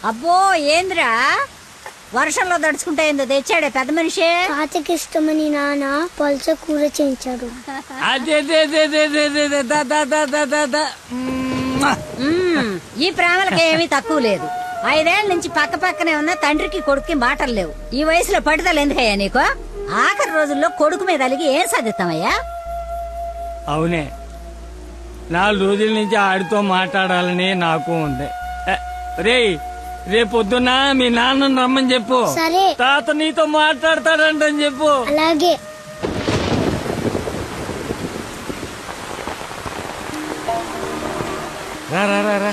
అబ్బో ఏంద్రా వర్షంలో దడుచుకుంటే ఏందో తెచ్చాడే పెద్ద మనిషి. తాతకి ఇష్టమని నాన్న పల్స కూర చేయించాడు. ఈ ప్రేమలకి ఏమీ తక్కువ లేదు. 5 ఏళ్ల నుంచి పక్క పక్కనే ఉన్న తండ్రికి కొడుక్కి మాటలు లేవు. ఈ వయసులో పట్టుదల ఎందుకయ్యా నీకు? ఆఖరి రోజుల్లో కొడుకు మీద అలిగి ఏం సాధిస్తామయ్యా? అవునే, 4 రోజుల నుంచి ఆడితో మాట్లాడాలని నాకు ఉంది. రేయ్, రేపొద్దున మీ నాన్నను రమ్మని చెప్పు. సరే. తాత నీతో మాట్లాడతాడంటని చెప్పు. అలాగే. రా రా రా రా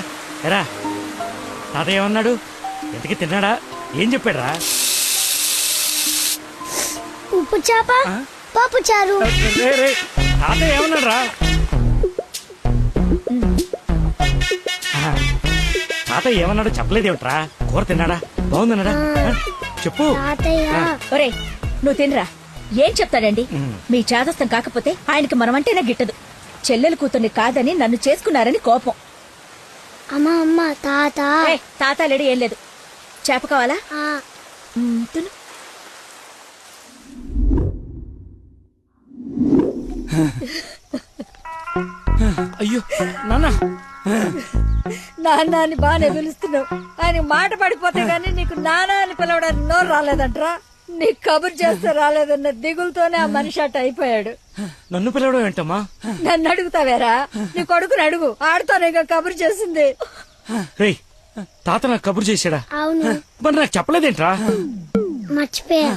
రా. తాత ఏమన్నాడు? ఎంతకి తిన్నాడా? ఏం చెప్పాడు రా? ఉప్పు చేప పప్పు చారు. తాత ఏమన్నాడు రా? తాత ఏమన్నాడు చెప్పలేదేమిట్రా? కూర తిన్నాడా? బాగుందన్నాడా? చెప్పు. ఒరేయ్, నువ్వు తినరా. ఏం చెప్తాడండి? మీ చాదస్తం కాకపోతే ఆయనకి మనమంటేనే గిట్టదు. చెల్లెలు కూతుర్ని కాదని నన్ను చేసుకున్నారని కోపం. అమ్మా అమ్మ తాత. తాత లేడు, ఏం లేదు. చేప కావాలా? తిను. అయ్యో నాన్న. నాన్న అని బాగానే పిలుస్తున్నావు. ఆయన మాట పడిపోతే గానీ నీకు నాన్న అని పిలవడానికి నోరు రాలేదంట్రా. నీకు కబురు చేస్తే రాలేదన్న దిగులతోనే ఆ మనిషి అట్ట అయిపోయాడు. నన్ను పిలవడం ఏంటమ్మా? నన్ను అడుగుతావేరా? నీ కొడుకుని అడుగు, ఆడుతోనే కబురు చేసింది. రేయ్, తాత నాకు కబురు చేశాడా? అవును. మరి నాకు చెప్పలేదేంట్రా? మర్చిపోయా.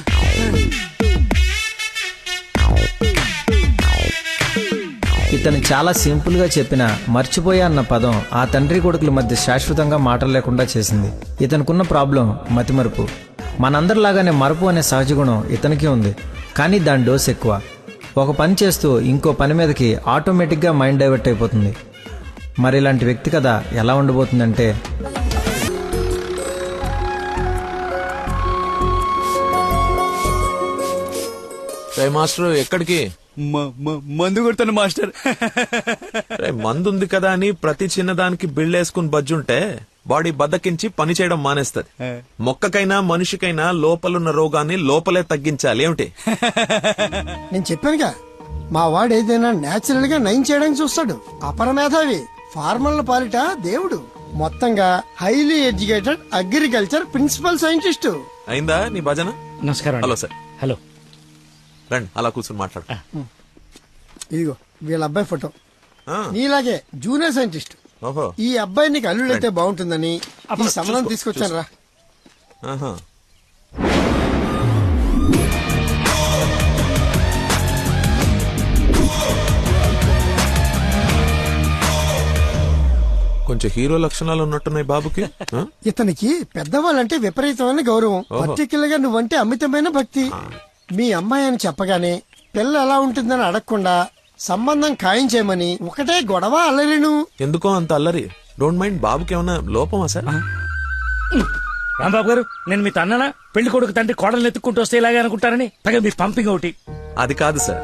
ఇతను చాలా సింపుల్ గా చెప్పిన మర్చిపోయా అన్న పదం ఆ తండ్రి కొడుకుల మధ్య శాశ్వతంగా మాటలు లేకుండా చేసింది. ఇతనుకున్న ప్రాబ్లం మతిమరుపు. మనందరిలాగానే మరపు అనే సహజ గుణం ఇతనికి ఉంది, కానీ దాని డోస్ ఎక్కువ. ఒక పని చేస్తూ ఇంకో పని మీదకి ఆటోమేటిక్గా మైండ్ డైవర్ట్ అయిపోతుంది. మరి ఇలాంటి వ్యక్తి కథ ఎలా ఉండబోతుందంటే, మాస్టర్ ఎక్కడికి? మందు కొడతాను మాస్టర్. మందు ఉంది కదా అని ప్రతి చిన్నదానికి బిళ్ళేసుకుని బజ్జుంటే బాడీ బద్దకించి పని చేయడం మానేస్తది. మొక్కకైనా మనిషికైనా లోపలున్న రోగాన్ని లోపలే తగ్గించాలి. ఏమిటి? నేను చెప్పానుగా, మా వాడు ఏదైనా నేచురల్ గా నయం చేయడానికి చూస్తాడు. అపరమేధావి, ఫార్మల్ పాలిట దేవుడు. మొత్తంగా highly educated agriculture principal scientist. అయిందా నీ భజన? నమస్కారం. Hello sir. హలో. రండి, అలా కూర్చొని మాట్లాడు. ఇదిగో వీళ్ళ అబ్బాయి ఫోటో. నీలాగే జూనియర్ సైంటిస్ట్. ఈ అబ్బాయి నీకు అల్లుడైతే బాగుంటుందని ఈ సంబంధం తీసుకొచ్చాను రా. కొంచెం హీరో లక్షణాలు ఉన్నట్టున్నాయి బాబుకి. ఇతనికి పెద్దవాళ్ళంటే విపరీతమైన గౌరవం. పర్టికులర్ గా నువ్వంటే అమితమైన భక్తి. మీ అమ్మాయి అని చెప్పగానే పిల్ల ఎలా ఉంటుందని అడగకుండా సంబంధం ఖాయం చేయమని ఒకటే గొడవ అల్లరిను. ఎందుకో అంత అల్లరి? Don't mind. బాబుకి ఏమన్నా లోపమా సార్? రాంబాబు గారు, నేను మీ తన్ననా? పెళ్లి కొడుకు తండ్రి కోడలు ఎత్తుక్కుంటూ వస్తే ఇలాగే అనుకుంటారని పైగా మీ పంపింగ్ ఒకటి. అది కాదు సార్,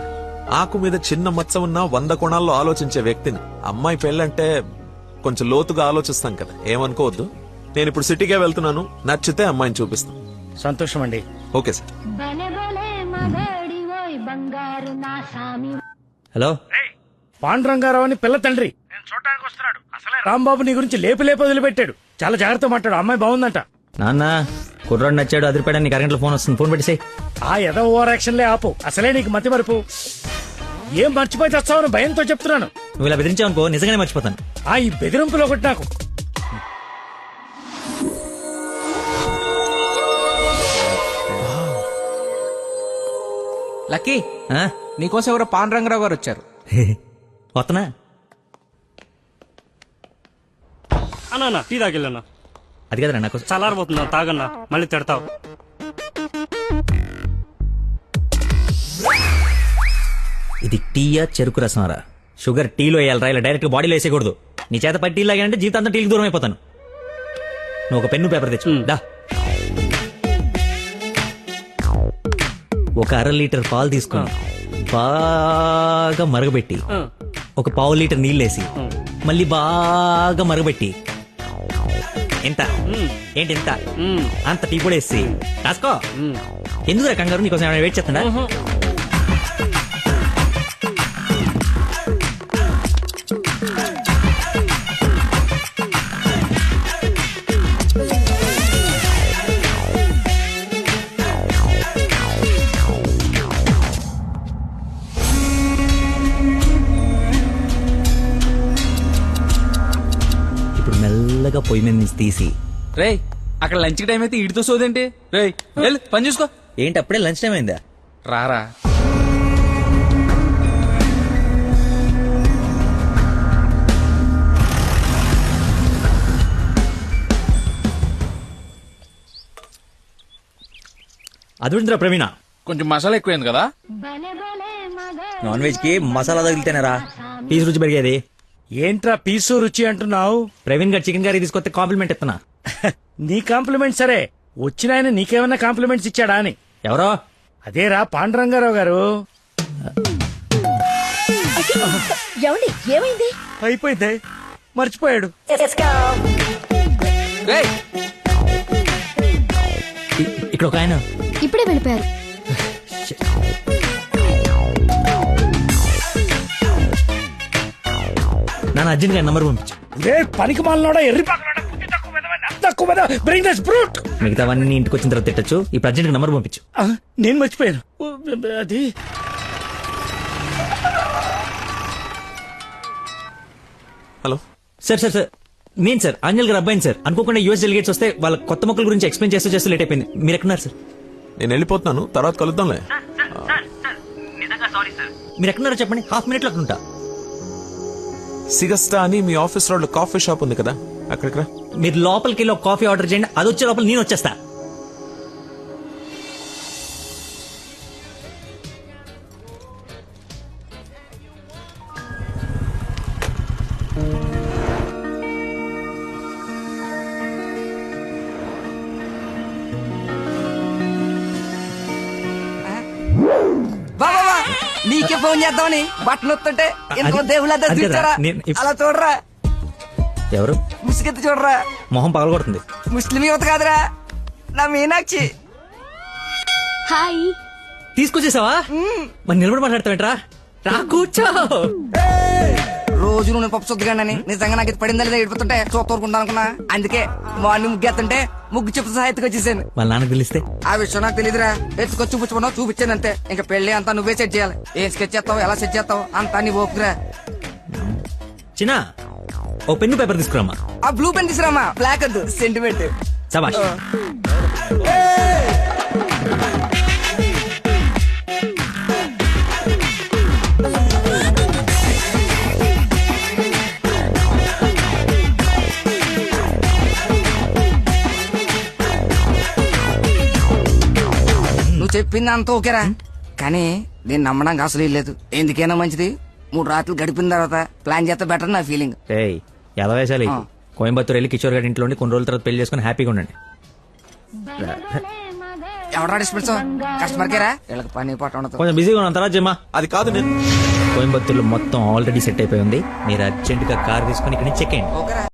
ఆకు మీద చిన్న మచ్చ ఉన్న 100 కోణాల్లో ఆలోచించే వ్యక్తిని. అమ్మాయి పెళ్ళంటే కొంచెం లోతుగా ఆలోచిస్తాం కదా, ఏమనుకోవద్దు. నేను ఇప్పుడు సిటీకే వెళ్తున్నాను, నచ్చితే అమ్మాయిని చూపిస్తాను. సంతోషం అండి. Okay sir. హలో. పాండురంగారావు అని పిల్ల తండ్రి నేను చూడటానికి వస్తున్నాడు. అసలే రాంబాబు నీ గురించి లేపు వదిలిపెట్టాడు. చాలా జాగ్రత్త మాట్లాడు. అమ్మాయి బాగుందంట. నాన్న కుర్రాడు నచ్చాడు, అదిరిపాడని నీకు అరగంటలో ఫోన్ వస్తుంది. ఫోన్ పెట్టేసాయి. ఆ ఎదో ఓవర్ యాక్షన్లే ఆపు. అసలే నీకు మతి మరుపు. ఏం మర్చిపోయి తెస్తావని భయంతో చెప్తున్నాను. నువ్వు ఇలా బెదిరించావనుకో నిజంగానే మర్చిపోతాను. ఈ బెదిరింపులో ఒకటి నాకు. లక్కీ, నీకోసం ఎవరో పాండురంగరావు గారు వచ్చారు. వస్తున్నా అన్నా. టీ తాగిల్లన్నా. అది కదరా నాకు చల్లారబోతున్నా, తాగన్నా, మళ్ళీ తిడతావు. ఇది టీయా చెరుకు రసంరా? షుగర్ టీలో వేయాలరా, ఇలా డైరెక్ట్ బాడీలో వేసేయకూడదు. నీ చేత పట్టి టీ లాగానంటే జీవితాంతా టీకి దూరం అయిపోతాను. నువ్వు ఒక పెన్ను పేపర్ తెచ్చు. దా. ఒక 1/2 లీటర్ పాలు తీసుకుని బాగా మరగబెట్టి ఒక 1/4 లీటర్ నీళ్ళేసి మళ్ళీ బాగా మరగబెట్టి ఎంత ఏంటి ఎంత అంత టీ కూడా వేసి రాసుకో. ఎందుకు కంగారు, నీకోసం ఏమైనా వెయిట్ చేస్తుందా? ఇప్పుడు మెల్లగా పొయ్యి మీద నుంచి తీసి రేయ్ అక్కడ లంచ్ టైం అయితే ఇడితో సోదేంటి? రేయ్ వెళ్ళు పని చూసుకో. ఏంటి అప్పుడే లంచ్ టైం అయిందా? రారా అదుందిరా ప్రవీణ, కొంచెం మసాలా ఎక్కువైంది కదా. నాన్ వెజ్ కి మసాలా తగిలితేనేరా పీస్ రుచి పెరిగేది. ఏంట్రా పీసు రుచి అంటున్నావు? ప్రవీణ్ గారు చికెన్ కర్రీ తీసుకొస్తే కాంప్లిమెంట్ ఇస్తున్నా. నీ కాంప్లిమెంట్ సరే, వచ్చిన ఆయన నీకేమన్నా కాంప్లిమెంట్స్ ఇచ్చాడా అని. ఎవరో అదేరా పాండురంగారావు గారు. ఏమండి ఏమైంది? అయిపోయింది, మర్చిపోయాడు. రేయ్ ఇక్కడ ఒక ఆయన ఇప్పుడే వెళ్ళిపోయారు. నాన్న అర్జున్ గారి నంబర్ పంపించు. రే పనికి మాలనోడా, ఎర్రి బ్రింగ్ దిస్ బ్రూట్. మిగతావన్నీ ఇంటికి వచ్చిన తర్వాత తిట్టచ్చు. ఇప్పుడు అర్జెంట్ నంబర్ పంపించు. నేను మర్చిపోయాను. అది హలో సార్ సార్ సార్ నేను సార్ అంజల్ గారు అబ్బాయిని సార్. అనుకోకుండా యూఎస్ డెలిగేట్స్ వస్తే వాళ్ళ కొత్త మొక్కల గురించి ఎక్స్ప్లెయిన్ చేస్తూ లేట్ అయిపోయింది. మీరు ఎక్కడున్నారు సార్? నేను వెళ్ళిపోతున్నాను, తర్వాత కలుద్దాంలే. మీరు ఎక్కడున్నారో చెప్పండి, హాఫ్ మినిట్ లో అక్కడ ఉంటా. సిగస్టా అని మీ ఆఫీస్ రోడ్ లో కాఫీ షాప్ ఉంది కదా, అక్కడికి రా. మీరు లోపలికి వెళ్ళి ఒక కాఫీ ఆర్డర్ చేయండి, అది వచ్చే లోపల నేను వచ్చేస్తా. బాబా నీకే ఫోన్ చేద్దామని బట్టలు వస్తుంటే ఎందుకో దేవుళ్ళ అది కదా, చూచారా అలా చూడరా, ఎవరు ముసుగెత్తి చూడరా, మొహం పగలగొడుతుంది. ముస్లిం యువత కాదురా నా మీనాక్షి. హాయ్. తీసుకొచ్చేసావా? మరి నిలబడి మాట్లాడతావేంట్రా? రా కూర్చో. రోజు నువ్వు పప్పు సొద్దుగానని నిజంగా నాకు ఇది పడిందా లేదా ఏడిపోతుంటే చూస్తూరుకుంటా అనుకున్నా. అందుకే మార్నింగ్ ముగ్గు ఎత్తుంటే ముగ్గు చెప్తూ సహా ఎత్తుకొచ్చేసాను. వాళ్ళ నాన్నకు తెలిస్తే? ఆ విషయం నాకు తెలియదురా, ఎత్తుకొచ్చి చూపించుకున్నావు, చూపించాను అంతే. ఇంకా పెళ్లి అంతా నువ్వే సెట్ చేయాలి. ఏం స్కెచ్ చేస్తావు, ఎలా సెట్ చేస్తావు అంతా నీ ఓపురా. చిన్న ఓ పెన్ను పేపర్ తీసుకురామా. ఆ బ్లూ పెన్ తీసురామా, బ్లాక్ వద్దు, సెంటిమెంట్. సబాష్. నువ్వు చెప్పింది అంత ఓకేరా, కానీ నేను నమ్మడానికి అసలు లేదు. ఎందుకైనా మంచిది 3 రాత్రులు గడిపిన తర్వాత ప్లాన్ చేస్తే బెటర్ నా ఫీలింగ్. ఏయ్ ఎలా వేసాలి? కోయంబత్తూర్ వెళ్ళి కిషోర్ గారి ఇంట్లో కొన్ని రోజుల తర్వాత పెళ్లి చేసుకుని హ్యాపీగా ఉండండి. ఎవరా డిస్పెన్స్ కస్టమర్ కేరా, వీళ్ళకి పని పాట ఉండదు. కొంచెం బిజీగా ఉన్నాను, తర్వాత జమ్మా. అది కాదు, నేను కోయంబత్తూర్లో మొత్తం ఆల్రెడీ సెట్ అయిపోయి ఉంది. మీరు అర్జెంట్ గా కార్ తీసుకుని ఇక్కడ నుంచి చెక్ అయ్యండి. ఓకేరా.